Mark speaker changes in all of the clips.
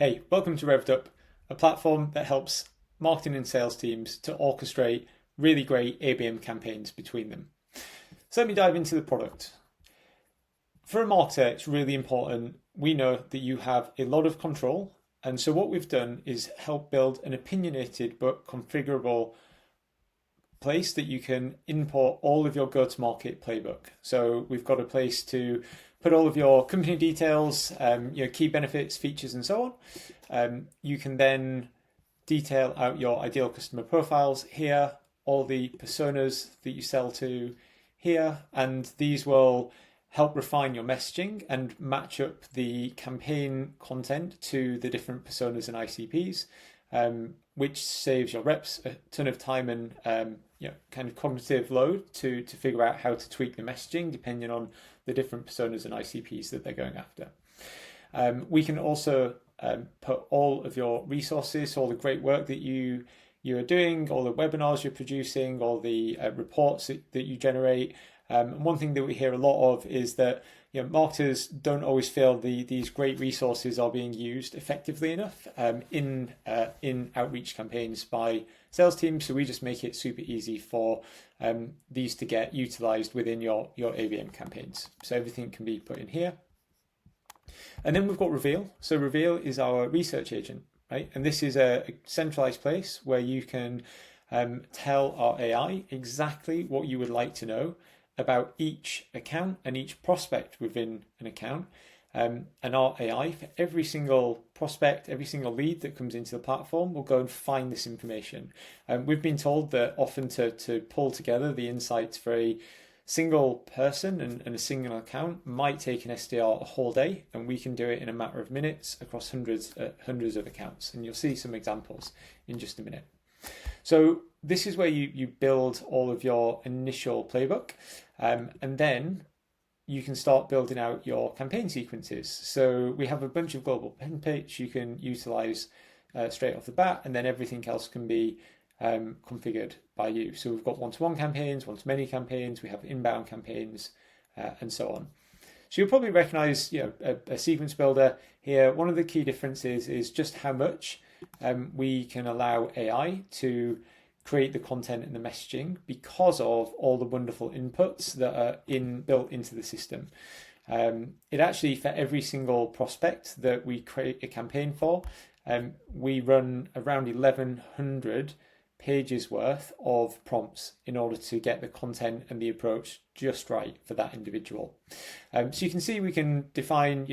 Speaker 1: Hey, welcome to RevvedUp, a platform that helps marketing and sales teams to orchestrate really great ABM campaigns between them. So let me dive into the product. For a marketer, it's really important. We know that you have a lot of control. And so what we've done is help build an opinionated but configurable place that you can import all of your go-to-market playbook. So we've got a place to put all of your company details, your key benefits, features, and so on. You can then detail out your ideal customer profiles here, all the personas that you sell to here, and these will help refine your messaging and match up the campaign content to the different personas and ICPs, which saves your reps a ton of time and kind of cognitive load to figure out how to tweak the messaging depending on the different personas and ICPs that they're going after. We can also put all of your resources, all the great work that you are doing, all the webinars you're producing, all the reports that you generate. And one thing that we hear a lot of is that marketers don't always feel these great resources are being used effectively enough in outreach campaigns by sales teams. So we just make it super easy for these to get utilized within your ABM campaigns. So everything can be put in here. And then we've got Reveal. So Reveal is our research agent, right? And this is a centralized place where you can tell our AI exactly what you would like to know about each account and each prospect within an account. And our AI, for every single prospect, every single lead that comes into the platform, will go and find this information. We've been told that often to pull together the insights for a single person and a single account might take an SDR a whole day, and we can do it in a matter of minutes across hundreds of accounts. And you'll see some examples in just a minute. So this is where you build all of your initial playbook, and then you can start building out your campaign sequences. So we have a bunch of global templates you can utilize straight off the bat, and then everything else can be configured by you. So we've got one-to-one campaigns, one-to-many campaigns, we have inbound campaigns, and so on. So you'll probably recognize a sequence builder here. One of the key differences is just how much we can allow AI to create the content and the messaging because of all the wonderful inputs that are built into the system. It actually, for every single prospect that we create a campaign for, we run around 1,100 pages worth of prompts in order to get the content and the approach just right for that individual. So you can see we can define,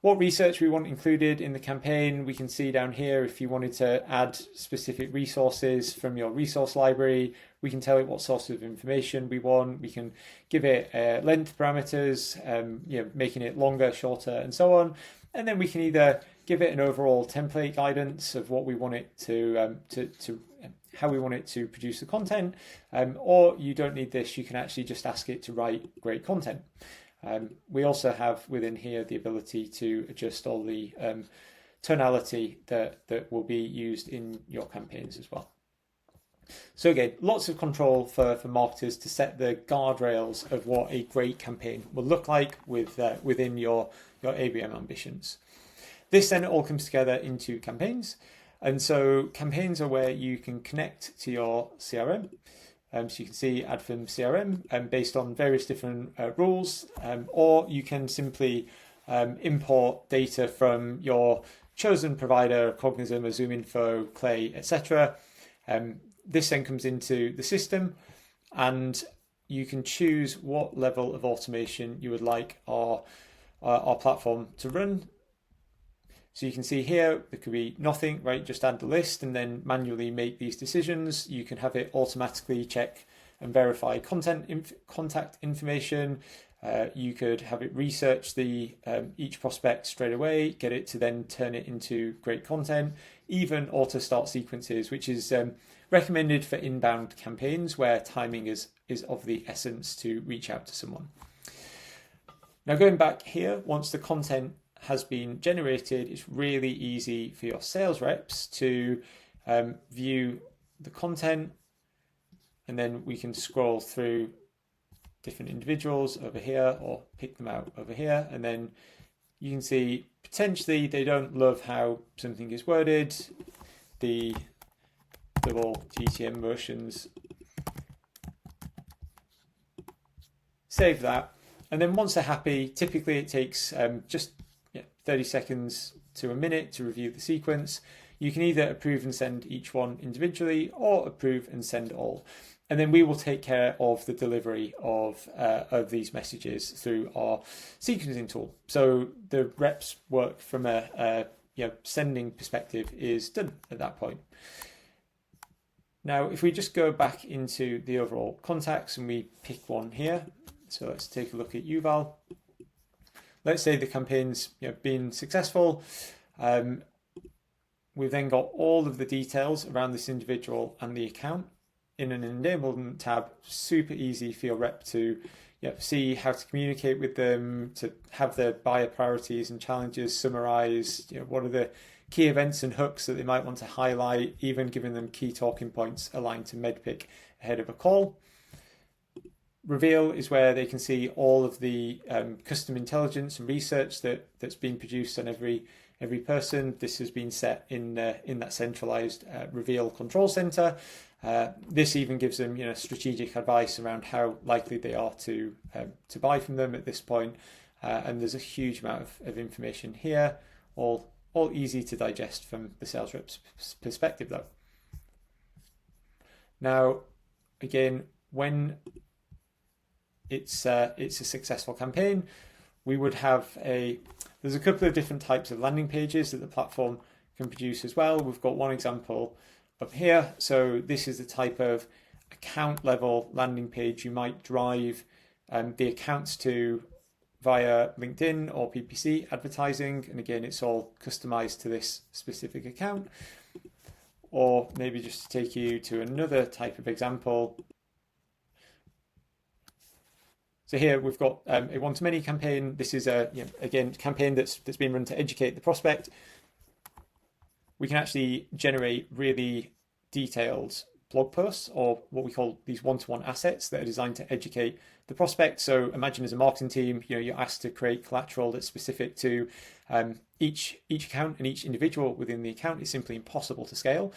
Speaker 1: what research we want included in the campaign. We can see down here if you wanted to add specific resources from your resource library. We can tell it what source of information we want. We can give it length parameters, making it longer, shorter, and so on. And then we can either give it an overall template guidance of what we want it to how we want it to produce the content, or you don't need this. You can actually just ask it to write great content. We also have within here the ability to adjust all the tonality that will be used in your campaigns as well. So again, lots of control for marketers to set the guardrails of what a great campaign will look like within your ABM ambitions. This then all comes together into campaigns. And so campaigns are where you can connect to your CRM. So you can see add from CRM based on various different rules, or you can simply import data from your chosen provider, Cognizant, ZoomInfo, Clay, etc. This then comes into the system, and you can choose what level of automation you would like our platform to run. So you can see here, there could be nothing, right? Just add the list and then manually make these decisions. You can have it automatically check and verify contact information. You could have it research each prospect straight away, get it to then turn it into great content, even auto start sequences, which is recommended for inbound campaigns where timing is of the essence to reach out to someone. Now going back here, once the content has been generated, it's really easy for your sales reps to view the content, and then we can scroll through different individuals over here or pick them out over here and then you can see potentially they don't love how something is worded, the double GTM motions. Save that, and then once they're happy, typically it takes just 30 seconds to a minute to review the sequence. You can either approve and send each one individually or approve and send all. And then we will take care of the delivery of these messages through our sequencing tool. So the reps work from a sending perspective is done at that point. Now, if we just go back into the overall contacts and we pick one here, so let's take a look at Yuval. Let's say the campaign's been successful. We've then got all of the details around this individual and the account in an enablement tab. Super easy for your rep to see how to communicate with them, to have their buyer priorities and challenges summarized. What are the key events and hooks that they might want to highlight, even giving them key talking points aligned to MedPick ahead of a call. Reveal is where they can see all of the custom intelligence and research that's been produced on every person. This has been set in that centralized Reveal control center. This even gives them strategic advice around how likely they are to buy from them at this point. And there's a huge amount of information here, all easy to digest from the sales rep's perspective though. Now, again, when it's a successful campaign, we would have there's a couple of different types of landing pages that the platform can produce as well. We've got one example up here. So this is the type of account level landing page you might drive the accounts to via LinkedIn or PPC advertising. And again, it's all customized to this specific account. Or maybe just to take you to another type of example. So here we've got a one-to-many campaign. This is a campaign that's been run to educate the prospect. We can actually generate really detailed blog posts, or what we call these one-to-one assets that are designed to educate the prospect. So imagine as a marketing team, you're asked to create collateral that's specific to each account and each individual within the account. Is simply impossible to scale,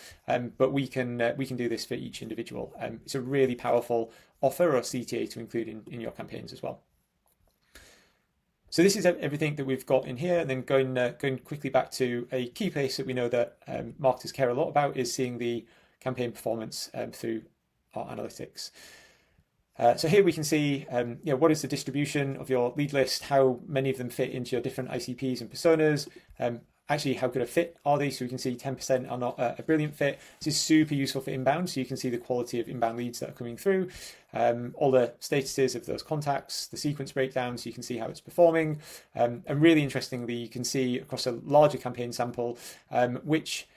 Speaker 1: but we can do this for each individual. It's a really powerful offer or CTA to include in your campaigns as well. So this is everything that we've got in here. And then going quickly back to a key place that we know that marketers care a lot about is seeing the campaign performance through our analytics. So here we can see what is the distribution of your lead list, how many of them fit into your different ICPs and personas, actually how good a fit are they. So we can see 10% are not a brilliant fit. This is super useful for inbound, so you can see the quality of inbound leads that are coming through, all the statuses of those contacts, the sequence breakdown, so you can see how it's performing. And really interestingly, you can see across a larger campaign sample which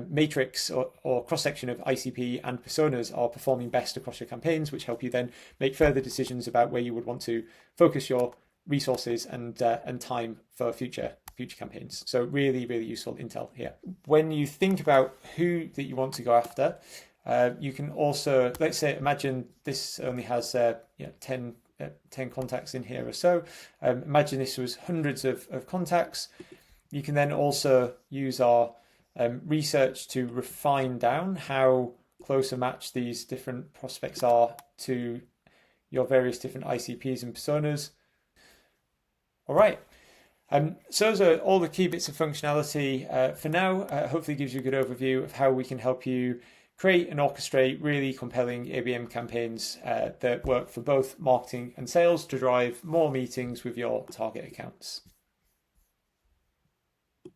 Speaker 1: matrix or cross-section of ICP and personas are performing best across your campaigns, which help you then make further decisions about where you would want to focus your resources and time for future campaigns. So really, really useful intel here. When you think about who that you want to go after, you can also, let's say, imagine this only has 10 contacts in here or so. Imagine this was hundreds of contacts. You can then also use our research to refine down how close a match these different prospects are to your various different ICPs and personas. All right. So those are all the key bits of functionality for now. Hopefully gives you a good overview of how we can help you create and orchestrate really compelling ABM campaigns that work for both marketing and sales to drive more meetings with your target accounts.